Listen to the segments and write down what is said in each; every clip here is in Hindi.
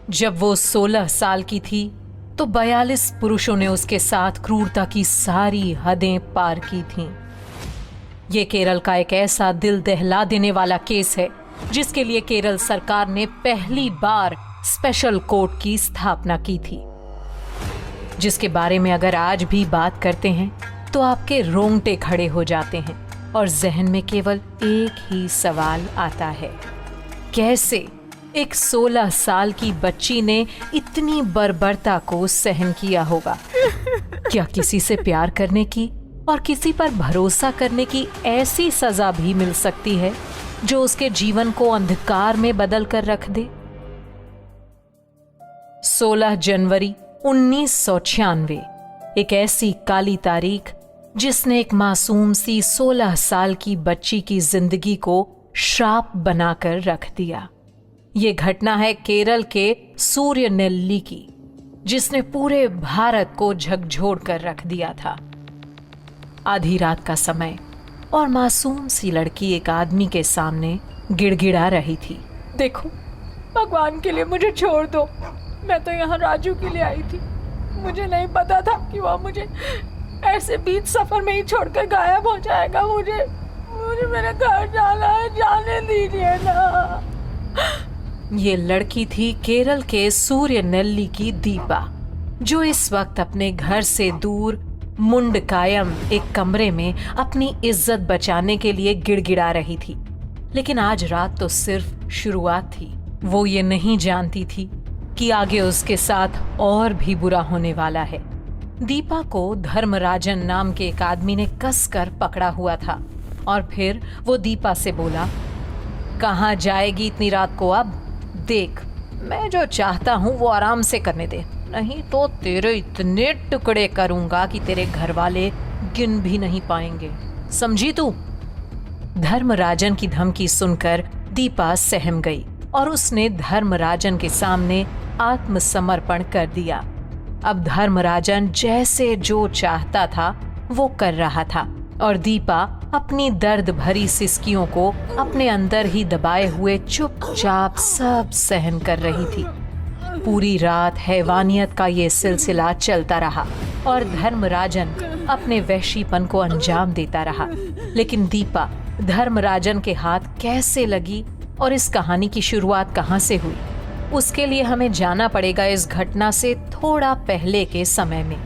जब वो 16 साल की थी तो 42 पुरुषों ने उसके साथ क्रूरता की सारी हदें पार की थीं। ये केरल का एक ऐसा दिल दहला देने वाला केस है जिसके लिए केरल सरकार ने पहली बार स्पेशल कोर्ट की स्थापना की थी, जिसके बारे में अगर आज भी बात करते हैं तो आपके रोंगटे खड़े हो जाते हैं और जहन में केवल एक ही सवाल आता है, कैसे एक 16 साल की बच्ची ने इतनी बर्बरता को सहन किया होगा। क्या किसी से प्यार करने की और किसी पर भरोसा करने की ऐसी सजा भी मिल सकती है जो उसके जीवन को अंधकार में बदल कर रख दे? 16 जनवरी 1996 एक ऐसी काली तारीख जिसने एक मासूम सी 16 साल की बच्ची की जिंदगी को श्राप बनाकर रख दिया। ये घटना है केरल के सूर्यनेल्ली की, जिसने पूरे भारत को झकझोर कर रख दिया था। आधी रात का समय और मासूम सी लड़की एक आदमी के सामने गिड़गिड़ा रही थी। देखो, भगवान के लिए मुझे छोड़ दो, मैं तो यहाँ राजू के लिए आई थी। मुझे नहीं पता था कि वह मुझे ऐसे बीच सफर में ही छोड़कर गायब हो जाएगा। मुझे मेरे घर जाना है, जाने दीजिए ना। ये लड़की थी केरल के सूर्यनेल्ली की दीपा, जो इस वक्त अपने घर से दूर मुंडकायम एक कमरे में अपनी इज्जत बचाने के लिए गिड़गिड़ा रही थी। लेकिन आज रात तो सिर्फ शुरुआत थी। वो ये नहीं जानती थी कि आगे उसके साथ और भी बुरा होने वाला है। दीपा को धर्मराजन नाम के एक आदमी ने कसकर पकड़ा हुआ था और फिर वो दीपा से बोला, कहाँ जाएगी इतनी रात को? अब देख, मैं जो चाहता हूँ वो आराम से करने दे, नहीं तो तेरे इतने टुकड़े करूंगा कि तेरे घर वाले गिन भी नहीं पाएंगे, समझी तू? धर्मराजन की धमकी सुनकर दीपा सहम गई और उसने धर्मराजन के सामने आत्मसमर्पण कर दिया। अब धर्मराजन जैसे जो चाहता था वो कर रहा था और दीपा अपनी दर्द भरी सिसकियों को अपने अंदर ही दबाए हुए चुपचाप सब सहन कर रही थी। पूरी रात हैवानियत का ये सिलसिला चलता रहा और धर्मराजन अपने वहशीपन को अंजाम देता रहा। लेकिन दीपा धर्मराजन के हाथ कैसे लगी और इस कहानी की शुरुआत कहाँ से हुई, उसके लिए हमें जाना पड़ेगा इस घटना से थोड़ा पहले के समय में,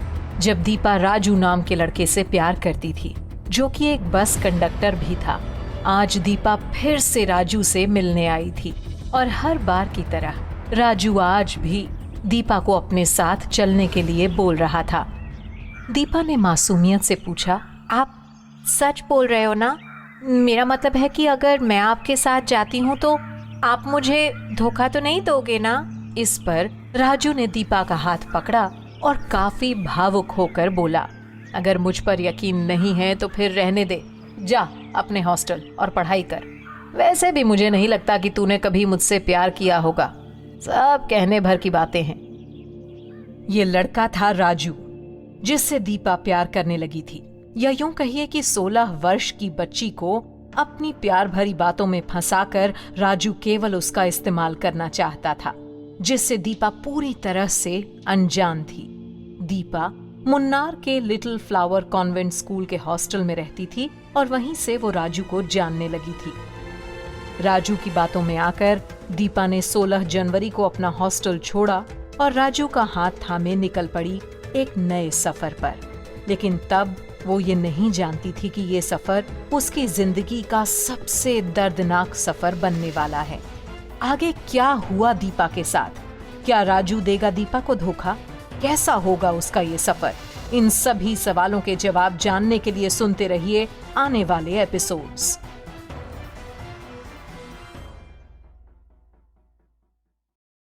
जब दीपा राजू नाम के लड़के से प्यार करती थी, जो कि एक बस कंडक्टर भी था। आज दीपा फिर से राजू से मिलने आई थी और हर बार की तरह राजू आज भी दीपा को अपने साथ चलने के लिए बोल रहा था। दीपा ने मासूमियत से पूछा, आप सच बोल रहे हो ना? मेरा मतलब है कि अगर मैं आपके साथ जाती हूँ तो आप मुझे धोखा तो नहीं दोगे ना? इस पर राजू ने दीपा का हाथ पकड़ा और काफी भावुक होकर बोला, अगर मुझ पर यकीन नहीं है तो फिर रहने दे, जा अपने हॉस्टल और पढ़ाई कर। वैसे भी मुझे नहीं लगता कि तूने कभी मुझसे प्यार किया होगा, सब कहने भर की बातें हैं। ये लड़का था राजू, जिससे दीपा प्यार करने लगी थी, या यूं कहिए कि 16 वर्ष की बच्ची को अपनी प्यार भरी बातों में फंसाकर राजू केवल उसका इस्तेमाल करना चाहता था, जिससे दीपा पूरी तरह से अनजान थी। दीपा मुन्नार के लिटिल फ्लावर कॉन्वेंट स्कूल के हॉस्टल में रहती थी और वहीं से वो राजू को जानने लगी थी। राजू की बातों में आकर दीपा ने 16 जनवरी को अपना हॉस्टल छोड़ा और राजू का हाथ थामे निकल पड़ी एक नए सफर पर। लेकिन तब वो ये नहीं जानती थी कि ये सफर उसकी जिंदगी का सबसे दर्दनाक सफर बनने वाला है। आगे क्या हुआ दीपा के साथ? क्या राजू देगा दीपा को धोखा? कैसा होगा उसका ये सफर? इन सभी सवालों के जवाब जानने के लिए सुनते रहिए आने वाले एपिसोड्स।